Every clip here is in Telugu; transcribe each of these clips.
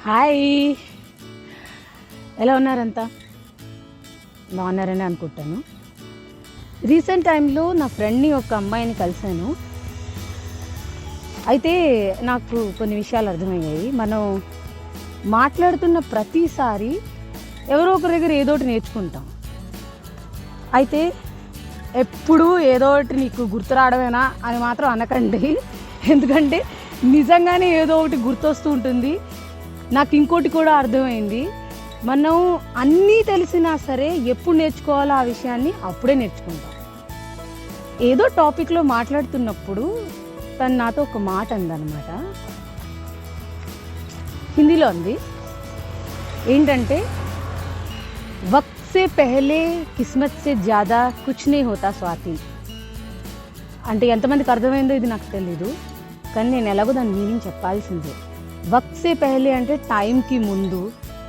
హాయ్, ఎలా ఉన్నారంతా? బాగున్నారని అనుకుంటాను. రీసెంట్ టైంలో నా ఫ్రెండ్ని ఒక అమ్మాయిని కలిశాను. అయితే నాకు కొన్ని విషయాలు అర్థమయ్యాయి. మనం మాట్లాడుతున్న ప్రతిసారి ఎవరో ఒకరి దగ్గర ఏదో ఒకటి నేర్చుకుంటాం. అయితే ఎప్పుడూ ఏదో ఒకటి నీకు గుర్తు రావడమేనా అని మాత్రం అనకండి. ఎందుకంటే నిజంగానే ఏదో ఒకటి గుర్తొస్తూ ఉంటుంది. నాకు ఇంకోటి కూడా అర్థమైంది, మనం అన్నీ తెలిసినా సరే ఎప్పుడు నేర్చుకోవాలో ఆ విషయాన్ని అప్పుడే నేర్చుకుంటాం. ఏదో టాపిక్లో మాట్లాడుతున్నప్పుడు తను నాతో ఒక మాట అందనమాట, హిందీలో ఉంది. ఏంటంటే, వక్త్ సే పెహలే కిస్మత్ సే జ్యాదా కుచ్ నే హోతా స్వాతి. అంటే ఎంతమందికి అర్థమైందో ఇది నాకు తెలీదు, కానీ నేను ఎలాగో దాని మీనింగ్ చెప్పాల్సిందే. వక్త్ సే పెహలే అంటే టైంకి ముందు,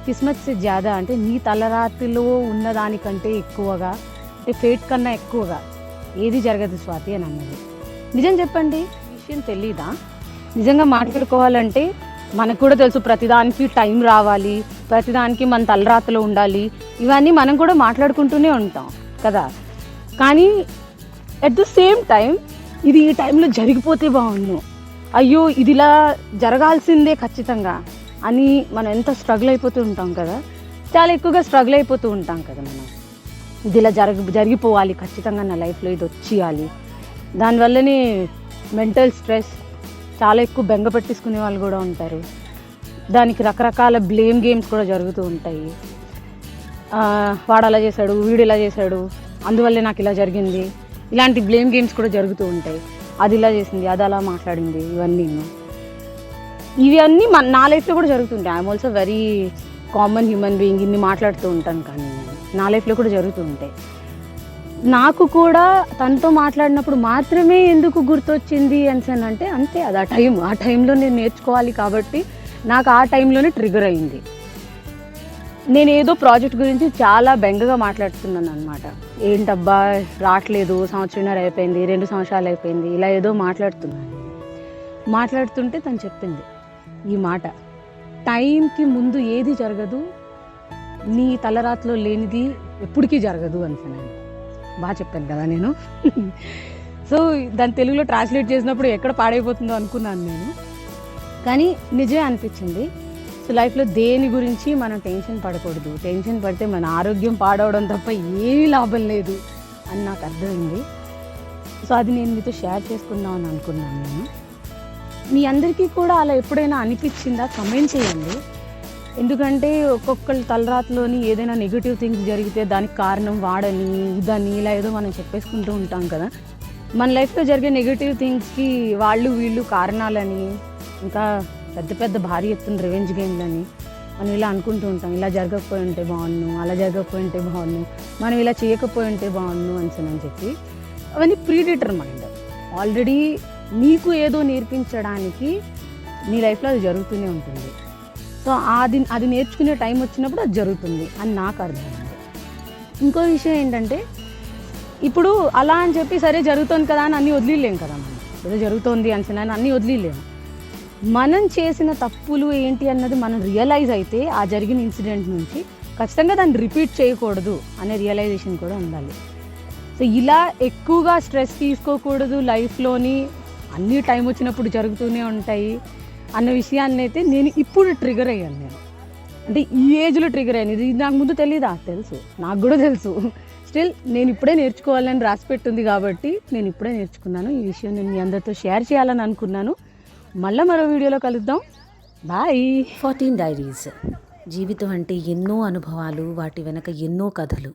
కిస్మత్ సే జ్యాదా అంటే నీ తలరాతిలో ఉన్నదానికంటే ఎక్కువగా, అంటే ఫేట్ కన్నా ఎక్కువగా ఏది జరగదు స్వాతి అని అన్నది. నిజం చెప్పండి, విషయం తెలీదా? నిజంగా మాట్లాడుకోవాలంటే మనకు కూడా తెలుసు, ప్రతిదానికి టైం రావాలి, ప్రతిదానికి మన తలరాతలో ఉండాలి, ఇవన్నీ మనం కూడా మాట్లాడుకుంటూనే ఉంటాం కదా. కానీ అట్ ద సేమ్ టైం ఇది ఈ టైంలో జరిగిపోతే బాగుండు, అయ్యో ఇది ఇలా జరగాల్సిందే ఖచ్చితంగా అని మనం ఎంత స్ట్రగుల్ అయిపోతూ ఉంటాం కదా. చాలా ఎక్కువగా స్ట్రగుల్ అయిపోతూ ఉంటాం కదా మనం. ఇది ఇలా జరిగిపోవాలి ఖచ్చితంగా, నా లైఫ్లో ఇది వచ్చేయాలి. దానివల్లనే మెంటల్ స్ట్రెస్, చాలా ఎక్కువ బెంగ పెట్టించుకునే వాళ్ళు కూడా ఉంటారు. దానికి రకరకాల బ్లేమ్ గేమ్స్ కూడా జరుగుతూ ఉంటాయి. వాడు అలా చేశాడు, వీడు ఇలా చేశాడు, అందువల్లే నాకు ఇలా జరిగింది, ఇలాంటి బ్లేమ్ గేమ్స్ కూడా జరుగుతూ ఉంటాయి. అది ఇలా చేసింది, అది అలా మాట్లాడింది, ఇవన్నీ నా లైఫ్లో కూడా జరుగుతుంటాయి. I'm also very common human being. ఇన్ని మాట్లాడుతూ ఉంటాను, కానీ నా లైఫ్లో కూడా జరుగుతూ ఉంటాయి. నాకు కూడా తనతో మాట్లాడినప్పుడు మాత్రమే ఎందుకు గుర్తొచ్చింది అని అంటే, అంతే, అది ఆ టైంలో నేను నేర్చుకోవాలి కాబట్టి నాకు ఆ టైంలోనే ట్రిగర్ అయింది. నేను ఏదో ప్రాజెక్ట్ గురించి చాలా బెంగగా మాట్లాడుతున్నాను అనమాట. ఏంటబ్బా రావట్లేదు, సంవత్సరంన్నర అయిపోయింది, 2 సంవత్సరాలు అయిపోయింది, ఇలా ఏదో మాట్లాడుతుంటే తను చెప్పింది ఈ మాట, టైంకి ముందు ఏది జరగదు, నీ తలరాతలో లేనిది ఎప్పటికీ జరగదు అని. బాగా చెప్పాను కదా నేను. సో దాన్ని తెలుగులో ట్రాన్స్లేట్ చేసినప్పుడు ఎక్కడ పాడైపోతుందో అనుకున్నాను నేను, కానీ నిజమే అనిపించింది. సో లైఫ్లో దేని గురించి మనం టెన్షన్ పడకూడదు. టెన్షన్ పడితే మన ఆరోగ్యం పాడవడం తప్ప ఏమీ లాభం లేదు అని నాకు అర్థమైంది. సో అది నేను మీతో షేర్ చేసుకుందామని అనుకున్నాను నేను. మీ అందరికీ కూడా అలా ఎప్పుడైనా అనిపించిందా? కమెంట్ చేయండి. ఎందుకంటే ఒక్కొక్కరి తలరాతలోని ఏదైనా నెగిటివ్ థింగ్స్ జరిగితే దానికి కారణం వాడని, ఇదని, ఇలా ఏదో మనం చెప్పేసుకుంటూ ఉంటాం కదా. మన లైఫ్లో జరిగే నెగిటివ్ థింగ్స్కి వాళ్ళు వీళ్ళు కారణాలని, ఇంకా పెద్ద పెద్ద భారీ ఎత్తున రివెంజ్ గేమ్లని మనం ఇలా అనుకుంటూ ఉంటాం. ఇలా జరగకపోయి ఉంటే బాగుండు, అలా జరగకపోయి ఉంటే బాగుండు, మనం ఇలా చేయకపోయి ఉంటే బాగుండు అని చెప్పి. అవన్నీ ప్రీడిటర్మైండ్. ఆల్రెడీ నీకు ఏదో నేర్పించడానికి నీ లైఫ్లో అది జరుగుతూనే ఉంటుంది. సో అది నేర్చుకునే టైం వచ్చినప్పుడు అది జరుగుతుంది అని నాకు అర్థమైంది. ఇంకో విషయం ఏంటంటే, ఇప్పుడు అలా అని చెప్పి సరే జరుగుతుంది కదా అని అన్నీ వదిలేం కదా. మనం ఏదో జరుగుతోంది అని అన్నీ వదిలేము. మనం చేసిన తప్పులు ఏంటి అన్నది మనం రియలైజ్ అయితే ఆ జరిగిన ఇన్సిడెంట్ నుంచి ఖచ్చితంగా దాన్ని రిపీట్ చేయకూడదు అనే రియలైజేషన్ కూడా ఉండాలి. సో ఇలా ఎక్కువగా స్ట్రెస్ తీసుకోకూడదు లైఫ్లోని, అన్ని టైం వచ్చినప్పుడు జరుగుతూనే ఉంటాయి అన్న విషయాన్ని అయితే నేను ఇప్పుడు ట్రిగర్ అయ్యాను. నేను అంటే ఈ ఏజ్లో ట్రిగర్ అయ్యాను. ఇది నాకు ముందు తెలీదా? తెలుసు, నాకు కూడా తెలుసు. స్టిల్ నేను ఇప్పుడే నేర్చుకోవాలని రాసి పెట్టుంది కాబట్టి నేను ఇప్పుడే నేర్చుకున్నాను. ఈ విషయం నేను మీ అందరితో షేర్ చేయాలని అనుకున్నాను. మళ్ళీ మరో వీడియోలో కలుద్దాం. బాయ్. 14 డైరీస్. జీవితం అంటే ఎన్నో అనుభవాలు, వాటి వెనక ఎన్నో కథలు.